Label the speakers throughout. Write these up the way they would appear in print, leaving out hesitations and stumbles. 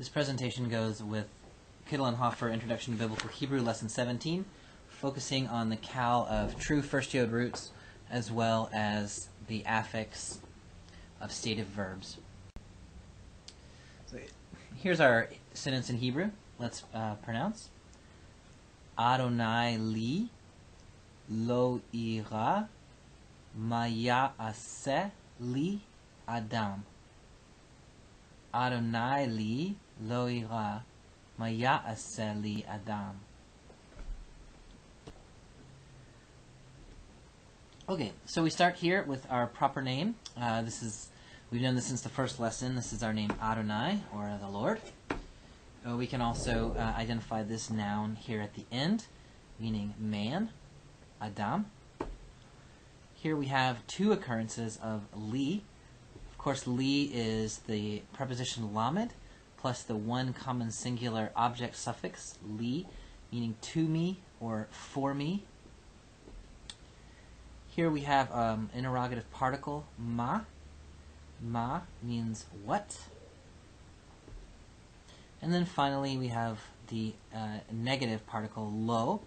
Speaker 1: This presentation goes with Kittel and Hoffer, Introduction to Biblical Hebrew, Lesson 17, focusing on the cal of true first yod roots, as well as the affix of stative verbs. So here's our sentence in Hebrew. Let's pronounce. Adonai li lo ira ma ya'aseh li Adam. Adonai li lo ira ma ya'aseh li Adam. Okay, so we start here with our proper name. We've known this since the first lesson. This is our name Adonai, or the Lord. We can also identify this noun here at the end, meaning man, Adam. Here we have two occurrences of li. Of course, li is the preposition lamed, plus the one common singular object suffix, li, meaning to me or for me. Here we have interrogative particle, ma. Ma means what. And then finally we have the negative particle, lo,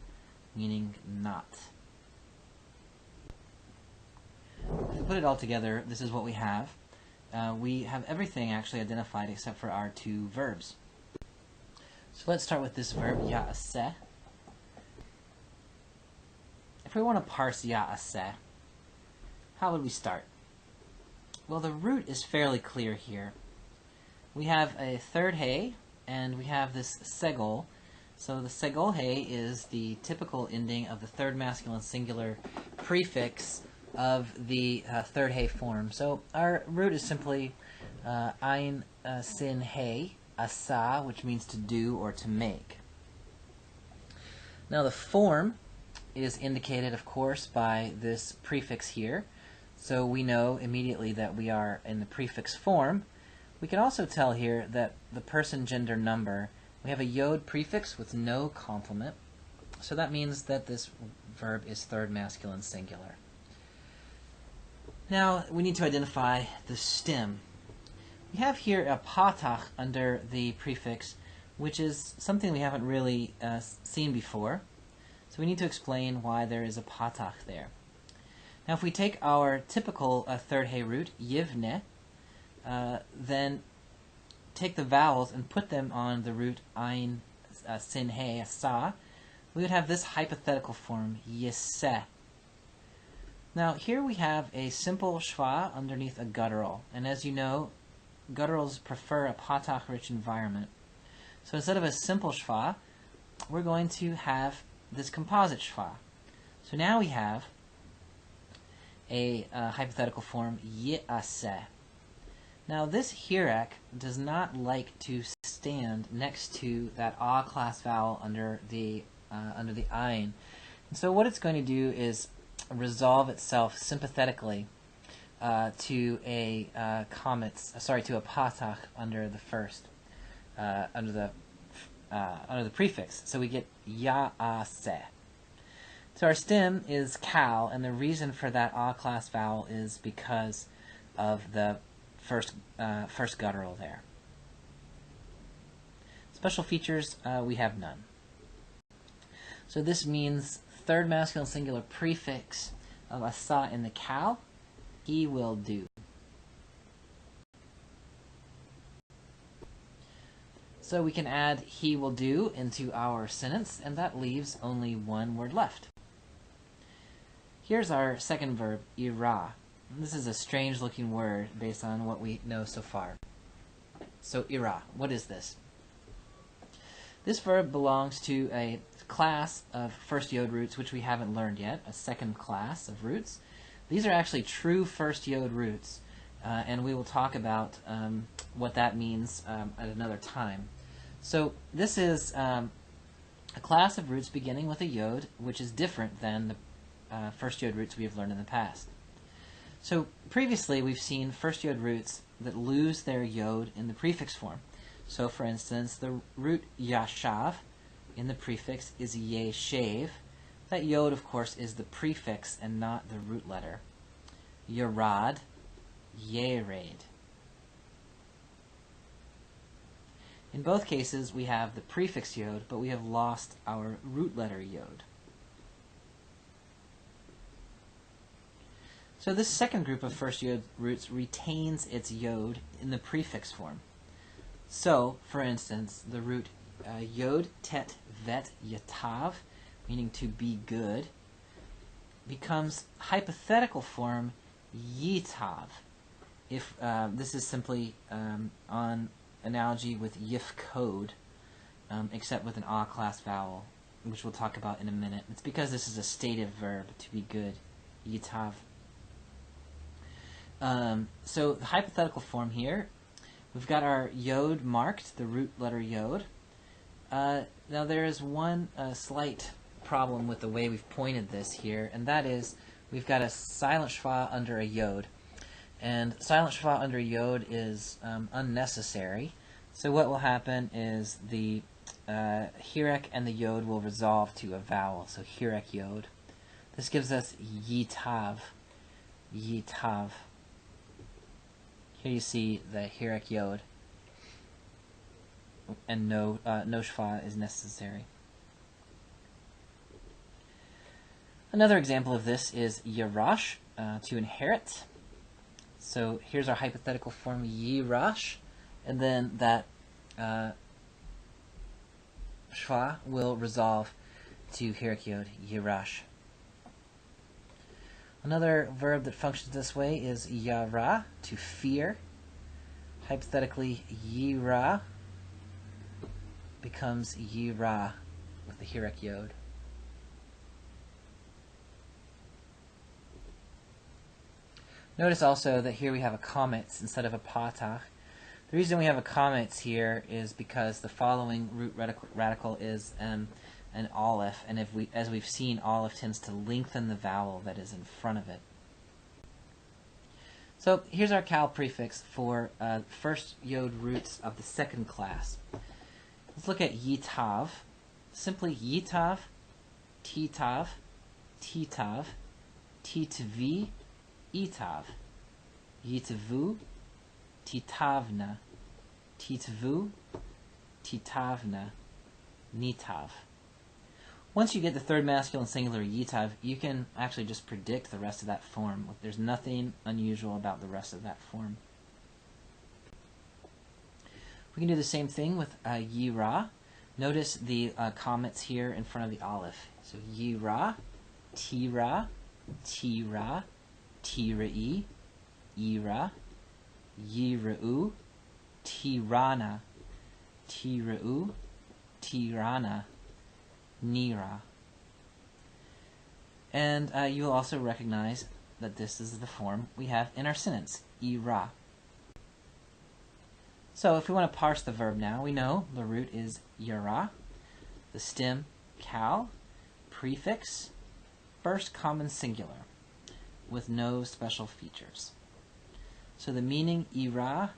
Speaker 1: meaning not. If we put it all together, this is what we have. We have everything actually identified except for our two verbs. So let's start with this verb, ya'aseh. If we want to parse ya'aseh, how would we start? Well, the root is fairly clear here. We have a third hey, and we have this segol. So the segol hey is the typical ending of the third masculine singular prefix of the third hey form. So our root is simply ein sin hey, asa, which means to do or to make. Now the form is indicated, of course, by this prefix here. So we know immediately that we are in the prefix form. We can also tell here that the person, gender, number, we have a yod prefix with no complement. So that means that this verb is third masculine singular. Now we need to identify the stem. We have here a patach under the prefix, which is something we haven't really seen before. So we need to explain why there is a patach there. Now if we take our typical third hey root, yivne, then take the vowels and put them on the root ein sin hey, asa, we would have this hypothetical form, yiseh. Now here we have a simple schwa underneath a guttural, and as you know, gutturals prefer a patach-rich environment. So instead of a simple schwa, we're going to have this composite schwa. So now we have a hypothetical form, yi'aseh. Now this hirek does not like to stand next to that ah class vowel under the ein. And so what it's going to do is resolve itself sympathetically to a to a patach under the first under the prefix. So we get ya'aseh. So our stem is cal, and the reason for that ah class vowel is because of the first guttural there. Special features, we have none. So this means third masculine singular prefix of asa in the cal, he will do. So we can add he will do into our sentence, and that leaves only one word left. Here's our second verb, ira. This is a strange looking word based on what we know so far. So ira, what is this? This verb belongs to a class of first yod roots which we haven't learned yet, a second class of roots. These are actually true first yod roots, and we will talk about what that means at another time. So this is a class of roots beginning with a yod, which is different than the first yod roots we have learned in the past. So previously we've seen first yod roots that lose their yod in the prefix form. So for instance, the root yashav in the prefix is yeshev. That yod, of course, is the prefix and not the root letter. Yerad, yered. In both cases, we have the prefix yod, but we have lost our root letter yod. So this second group of first yod roots retains its yod in the prefix form. So, for instance, the root yod tet vet yatav, meaning to be good, becomes hypothetical form yitav. If this is simply on analogy with yif code, except with an a class vowel, which we'll talk about in a minute. It's because this is a stative verb, to be good, yitav. So the hypothetical form here, we've got our yod marked, the root letter yod. Now there is one slight problem with the way we've pointed this here, and that is we've got a silent shva under a yod. And silent shva under yod is unnecessary. So what will happen is the hirek and the yod will resolve to a vowel. So hirek yod. This gives us yitav. Yitav. Here you see the hirek yod, and no shva is necessary. Another example of this is yirash, to inherit. So here's our hypothetical form yirash, and then that shva will resolve to hirek yod, yirash. Another verb that functions this way is yara, to fear. Hypothetically, yira becomes yira with the hirek yod. Notice also that here we have a kametz instead of a patach. The reason we have a kametz here is because the following root radical is an aleph, and as we've seen, aleph tends to lengthen the vowel that is in front of it. So here's our cal prefix for first yod roots of the second class. Let's look at yitav. Simply yitav, titav, titav, titvi, itav, yitavu, titavna, titvu, titavna, nitav. Once you get the third masculine singular yitav, you can actually just predict the rest of that form. There's nothing unusual about the rest of that form. We can do the same thing with yira. Notice the comments here in front of the aleph. So yira, tira, tira, tirai, ira, yira'u, tirana, tira'u, tirana, nira. And you'll also recognize that this is the form we have in our sentence, ira. So if we want to parse the verb now, we know the root is yara, the stem cal, prefix, first common singular, with no special features. So the meaning ira,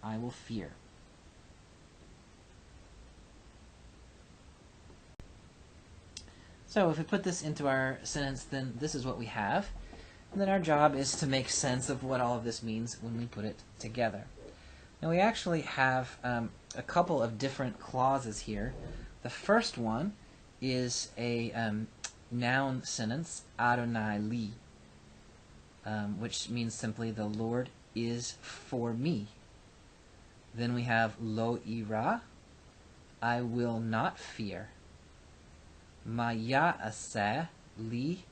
Speaker 1: I will fear. So if we put this into our sentence, then this is what we have. And then our job is to make sense of what all of this means when we put it together. Now we actually have a couple of different clauses here. The first one is a noun sentence, Adonai li, which means simply the Lord is for me. Then we have lo ira, I will not fear. Ma ya'aseh li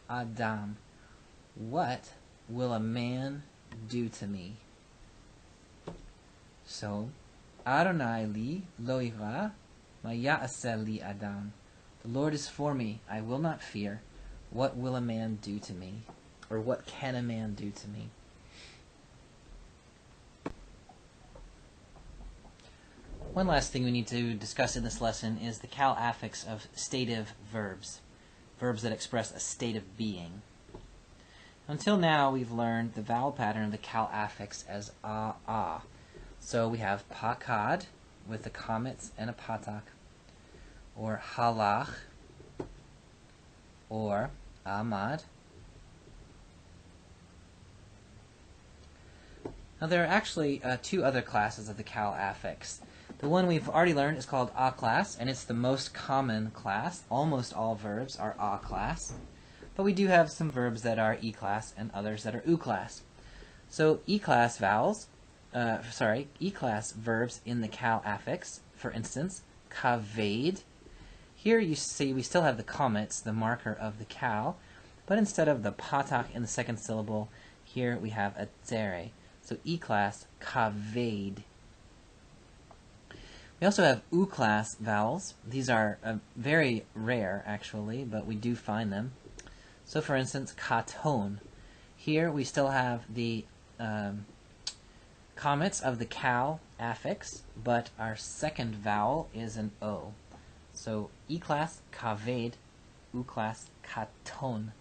Speaker 1: adam, what will a man do to me? So, Adonai li lo ira, ma ya'aseh li adam. The Lord is for me, I will not fear. What will a man do to me? Or what can a man do to me? One last thing we need to discuss in this lesson is the cal affix of stative verbs, verbs that express a state of being. Until now, we've learned the vowel pattern of the cal affix as a. So we have pakad with a kametz and a patak, or halach, or amad. Now there are actually two other classes of the cal affix. The one we've already learned is called A class, and it's the most common class. Almost all verbs are A class, but we do have some verbs that are E class and others that are U class. So E class E class verbs in the cal affix, for instance, kaved. Here you see we still have the comets, the marker of the cal, but instead of the patach in the second syllable, here we have a tzere. So E class, kaved. We also have U class vowels. These are very rare, actually, but we do find them. So, for instance, katon. Here we still have the comets of the cal affix, but our second vowel is an O. So, E class, kaved, U class, katon.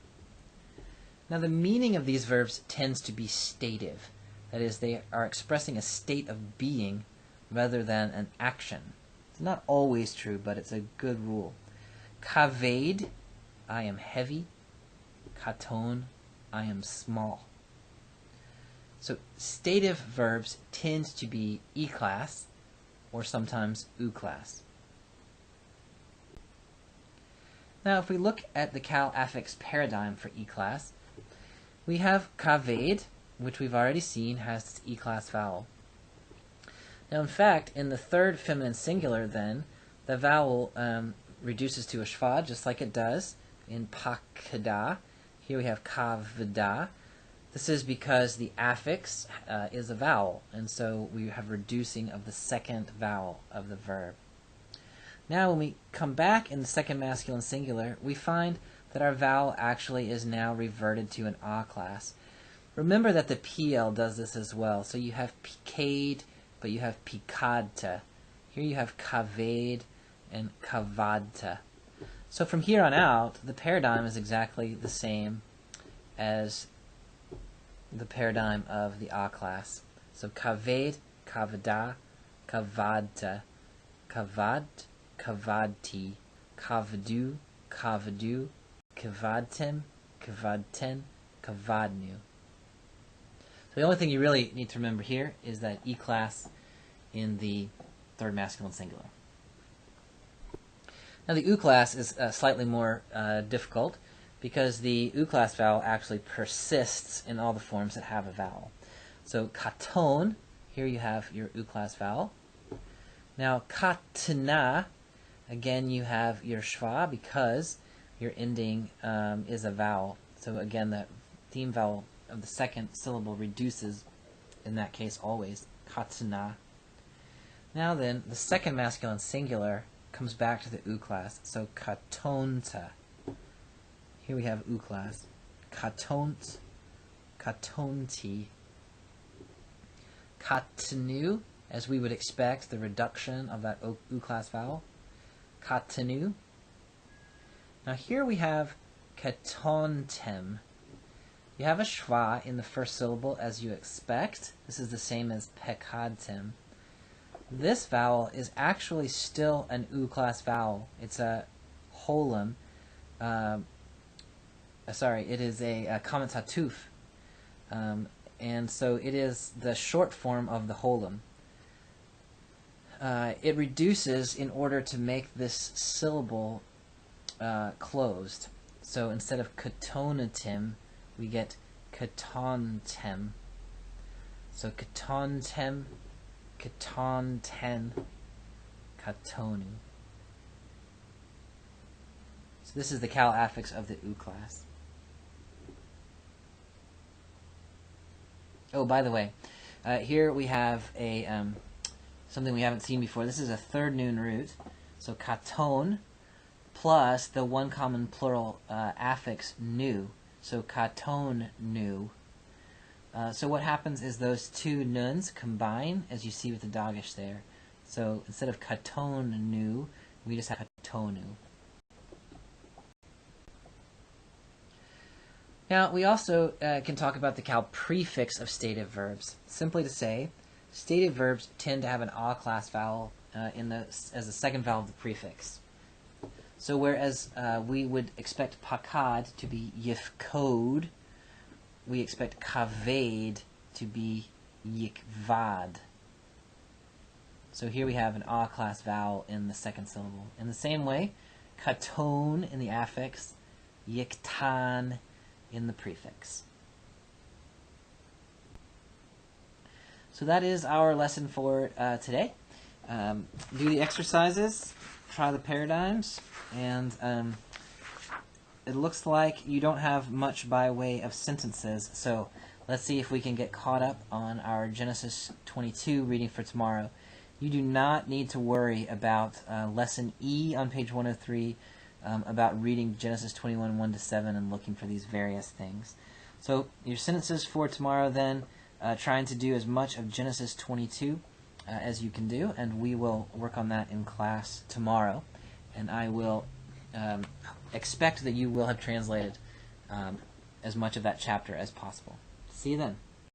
Speaker 1: Now, the meaning of these verbs tends to be stative. That is, they are expressing a state of being rather than an action. It's not always true, but it's a good rule. Kaved, I am heavy. Katon, I am small. So stative verbs tend to be E class or sometimes U class. Now if we look at the cal affix paradigm for E class, we have kaved, which we've already seen has its E class vowel. Now, in fact, in the third feminine singular, then, the vowel reduces to a schwa, just like it does in pakda. Here we have kavda. This is because the affix is a vowel, and so we have reducing of the second vowel of the verb. Now, when we come back in the second masculine singular, we find that our vowel actually is now reverted to an A class. Remember that the PL does this as well. So you have pikade, but you have pikadta. Here you have kaved and kavadta. So from here on out, the paradigm is exactly the same as the paradigm of the A class. So kaved, kavada, kavadta, kavad, kavadti, kavdu, kavadu, kavadtem, kavadten, kavadnu. So the only thing you really need to remember here is that E class in the third masculine singular. Now the U class is slightly more difficult because the U class vowel actually persists in all the forms that have a vowel. So katon, here you have your U class vowel. Now katna, again you have your schwa because your ending is a vowel. So again, that theme vowel of the second syllable reduces, in that case, always, katna. Now then, the second masculine singular comes back to the U class, so katonta. Here we have U class. Katont, katonti. Katnu, as we would expect, the reduction of that U class vowel. Katnu. Now here we have katontem. You have a schwa in the first syllable as you expect. This is the same as pekadtem. This vowel is actually still an U class vowel. It's a holum. It is a commentatuf. And so it is the short form of the holum. It reduces in order to make this syllable closed. So instead of katonatim, we get katontem. So katontem, katonten, katonu. So this is the cal affix of the U class. Oh, by the way, here we have a something we haven't seen before. This is a third noon root. So katon plus the one common plural affix nu. So katon nu. So what happens is those two nuns combine, as you see with the dagish there. So instead of katon nu, we just have katonu. Now we also can talk about the cal prefix of stative verbs. Simply to say, stative verbs tend to have an A class vowel as the second vowel of the prefix. So whereas we would expect pakad to be yifkod, we expect kaved to be yikvad. So here we have an A class vowel in the second syllable. In the same way, katon in the affix, yiktan in the prefix. So that is our lesson for today. Do the exercises, try the paradigms, and it looks like you don't have much by way of sentences, so let's see if we can get caught up on our Genesis 22 reading for tomorrow. You do not need to worry about Lesson E on page 103, about reading Genesis 21, 1-7 and looking for these various things. So your sentences for tomorrow then, trying to do as much of Genesis 22 as you can do, and we will work on that in class tomorrow. And I will expect that you will have translated as much of that chapter as possible. See you then.